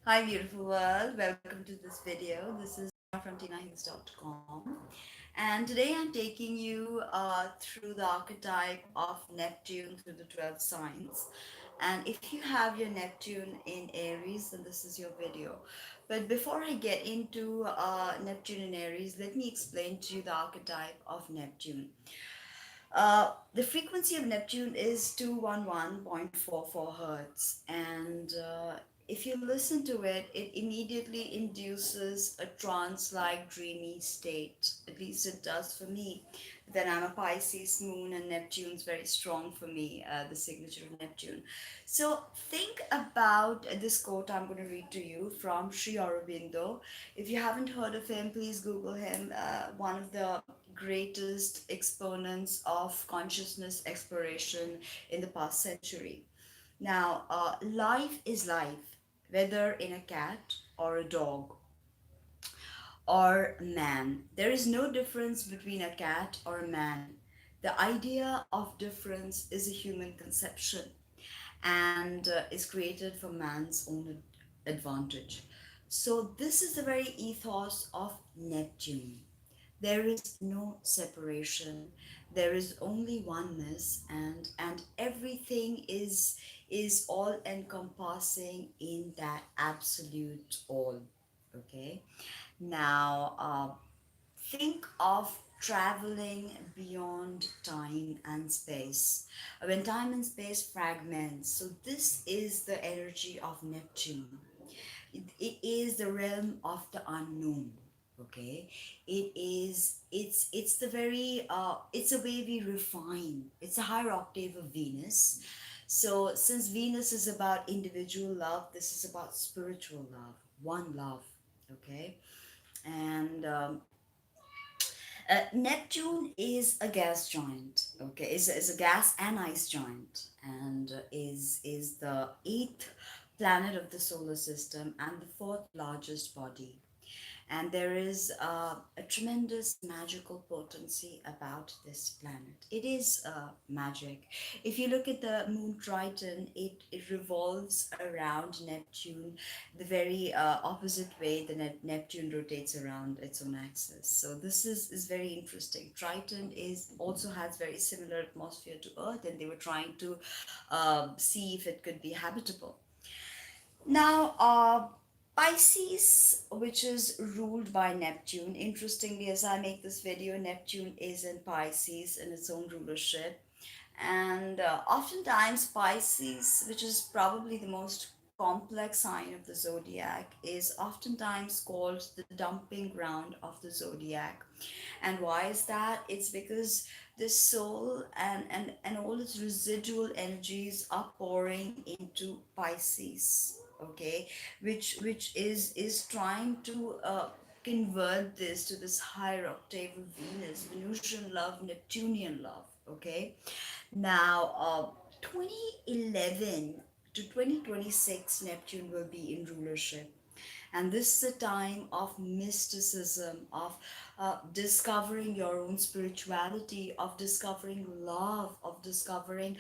Hi, beautiful world. Welcome to this video. This is from tinahills.com. And today I'm taking you through the archetype of Neptune through the 12 signs. And if you have your Neptune in Aries, then this is your video. But before I get into Neptune in Aries, let me explain to you the archetype of Neptune. The frequency of Neptune is 211.44 hertz, and if you listen to it, it immediately induces a trance like dreamy state. At least it does for me. Then I'm a Pisces moon, and Neptune's very strong for me, the signature of Neptune. So think about this quote I'm going to read to you from Sri Aurobindo. If you haven't heard of him, please Google him. One of the greatest exponents of consciousness exploration in the past century. Now, life is life, whether in a cat or a dog or a man. There is no difference between a cat or a man. The idea of difference is a human conception and is created for man's own advantage. So, this is the very ethos of Neptune. There is no separation, there is only oneness, and everything is all encompassing in that absolute all. Okay, now think of traveling beyond time and space. When time and space fragments, so this is the energy of Neptune. It is the realm of the unknown. Okay, it's the very it's a way we refine. It's a higher octave of Venus. So since Venus is about individual love, this is about spiritual love, one love. Okay, and Neptune is a gas giant. Okay, is a gas and ice giant, and is the eighth planet of the solar system and the fourth largest body. And there is a tremendous magical potency about this planet. It is magic. If you look at the moon Triton, it revolves around Neptune the very opposite way the Neptune rotates around its own axis. So this is very interesting. Triton is also has very similar atmosphere to Earth, and they were trying to see if it could be habitable. Now, Pisces, which is ruled by Neptune. Interestingly, as I make this video, Neptune is in Pisces in its own rulership. And oftentimes, Pisces, which is probably the most complex sign of the zodiac, is oftentimes called the dumping ground of the zodiac. And why is that? It's because the soul and all its residual energies are pouring into Pisces. Okay, which is trying to convert this to this higher octave of Venus, Venusian love, Neptunian love. Okay, now 2011 to 2026, Neptune will be in rulership, and this is a time of mysticism, of discovering your own spirituality, of discovering love, of discovering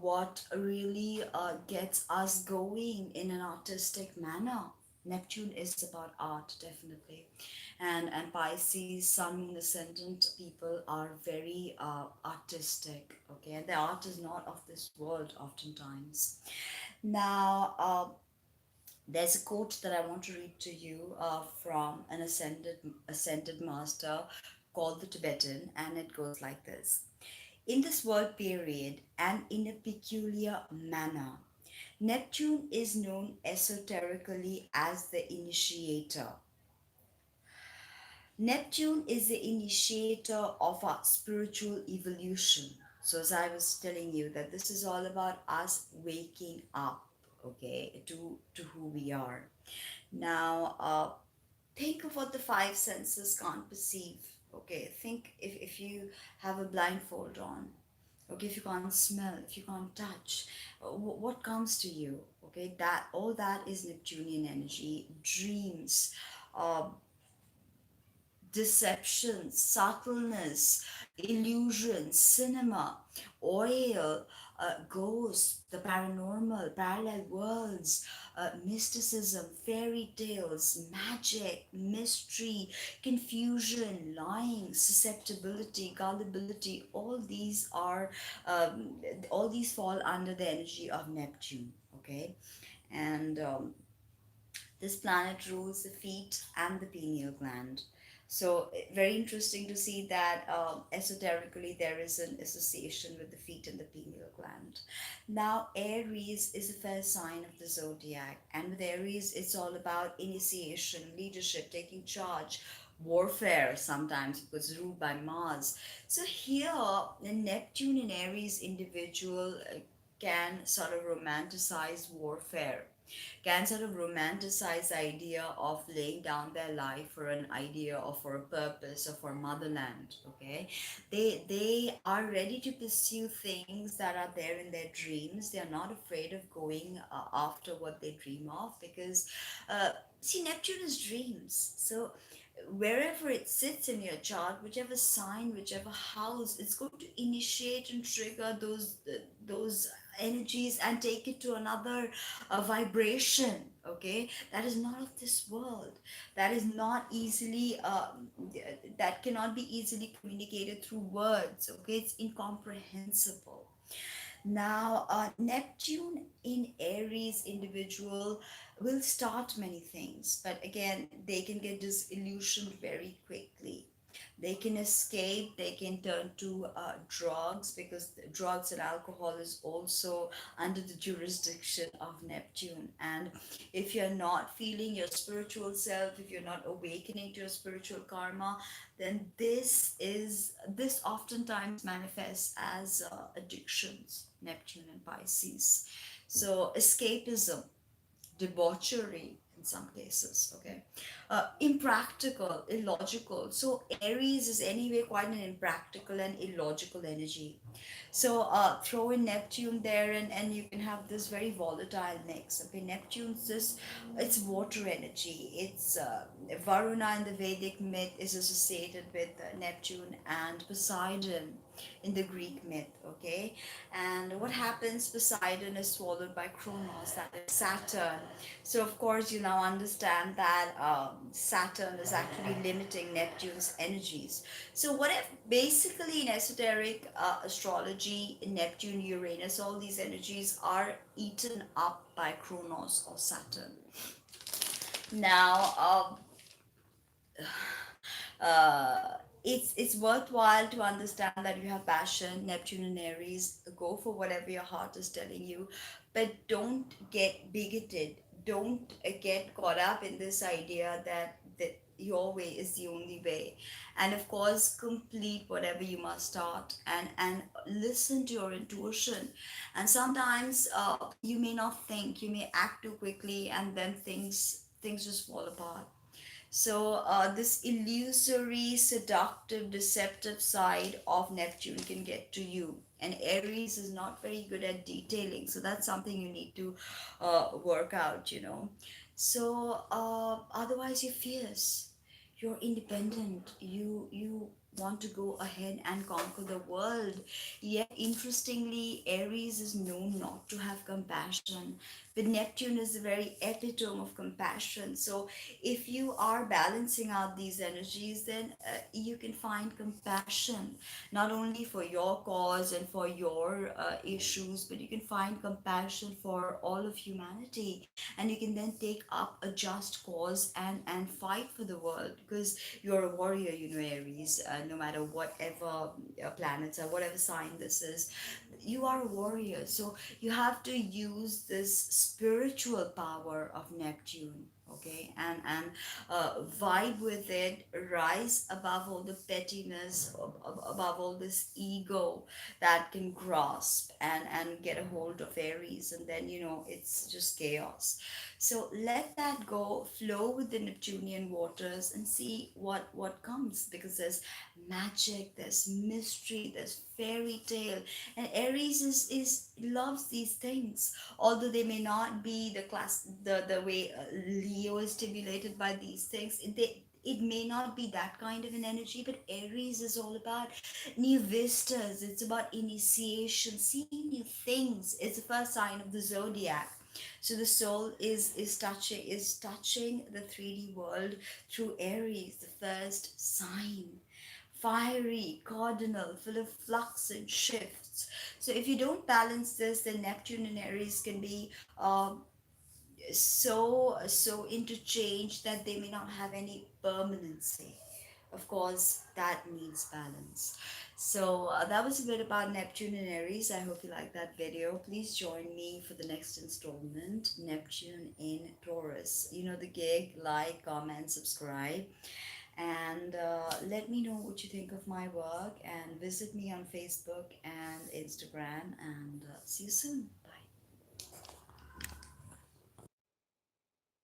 what really gets us going in an artistic manner. Neptune is about art, definitely. And Pisces, Sun, Moon, Ascendant people are very artistic, okay? And the art is not of this world, oftentimes. Now, there's a quote that I want to read to you from an ascended master called the Tibetan, and it goes like this: in this world period, and in a peculiar manner, Neptune is known esoterically as the initiator. Neptune is the initiator of our spiritual evolution. So, as I was telling you, that this is all about us waking up, okay, to who we are. Now, think of what the five senses can't perceive. Okay, think if you have a blindfold on. Okay, if you can't smell, if you can't touch, what comes to you? Okay, that all that is Neptunian energy. Dreams, uh, deception, subtleness, illusion, cinema, oil, ghosts, the paranormal, parallel worlds, mysticism, fairy tales, magic, mystery, confusion, lying, susceptibility, gullibility. Um, all these fall under the energy of Neptune. Okay, and this planet rules the feet and the pineal gland. So, very interesting to see that esoterically there is an association with the feet and the pineal gland. Now, Aries is the first sign of the zodiac, and with Aries, it's all about initiation, leadership, taking charge, warfare sometimes because it's ruled by Mars. So, here, the Neptune in Aries individual can sort of romanticize warfare, can sort of romanticize the idea of laying down their life for an idea or for a purpose or for motherland. Okay, they are ready to pursue things that are there in their dreams. They are not afraid of going after what they dream of, because see, Neptune is dreams. So wherever it sits in your chart, whichever sign, whichever house, it's going to initiate and trigger those energies and take it to another vibration. Okay, that is not of this world. That is not easily that cannot be easily communicated through words. Okay, it's incomprehensible. Now, Neptune in Aries individual will start many things, but again, they can get disillusioned very quickly. They can escape, they can turn to drugs, because drugs and alcohol is also under the jurisdiction of Neptune. And if you're not feeling your spiritual self, if you're not awakening to your spiritual karma, then this oftentimes manifests as addictions, Neptune and Pisces. So escapism, debauchery in some cases. Okay, impractical, illogical. So Aries is anyway quite an impractical and illogical energy. So throw in Neptune there, and you can have this very volatile mix. Okay, Neptune's this, it's water energy. It's Varuna in the Vedic myth is associated with Neptune, and Poseidon in the Greek myth. Okay, and what happens? Poseidon is swallowed by Kronos, that is Saturn. So of course you now understand that Saturn is actually limiting Neptune's energies. So what if basically in esoteric astrology, Neptune, Uranus, all these energies are eaten up by Kronos or Saturn. Now, it's worthwhile to understand that you have passion, Neptune and Aries. Go for whatever your heart is telling you, but don't get bigoted. Don't get caught up in this idea that your way is the only way. And of course, complete whatever you must start, and listen to your intuition. And sometimes you may not think, you may act too quickly, and then things just fall apart. So, this illusory, seductive, deceptive side of Neptune can get to you. And Aries is not very good at detailing. So, that's something you need to work out. So, otherwise, you're fierce, you're independent, you want to go ahead and conquer the world. Yet interestingly, Aries is known not to have compassion, but Neptune is the very epitome of compassion. So if you are balancing out these energies, then you can find compassion not only for your cause and for your issues, but you can find compassion for all of humanity, and you can then take up a just cause and fight for the world, because you're a warrior, Aries. No matter whatever planets or whatever sign this is, you are a warrior. So you have to use this spiritual power of Neptune. Okay, and vibe with it, rise above all the pettiness, above all this ego that can grasp and get a hold of Aries, and then it's just chaos. So let that go, flow with the Neptunian waters, and see what comes, because there's magic, there's mystery, there's fairy tale, and Aries is loves these things. Although they may not be the way Leo is stimulated by these things, it may not be that kind of an energy, but Aries is all about new vistas. It's about initiation, seeing new things. It's the first sign of the zodiac. So the soul is touching the 3D world through Aries, the first sign. Fiery, cardinal, full of flux and shifts. So if you don't balance this, then Neptune in Aries can be so interchanged that they may not have any permanency. Of course, that needs balance. So that was a bit about Neptune and Aries. I hope you like that video. Please join me for the next installment, Neptune in Taurus. You know the gig. Like, comment, subscribe, and let me know what you think of my work. And visit me on Facebook and Instagram. And see you soon.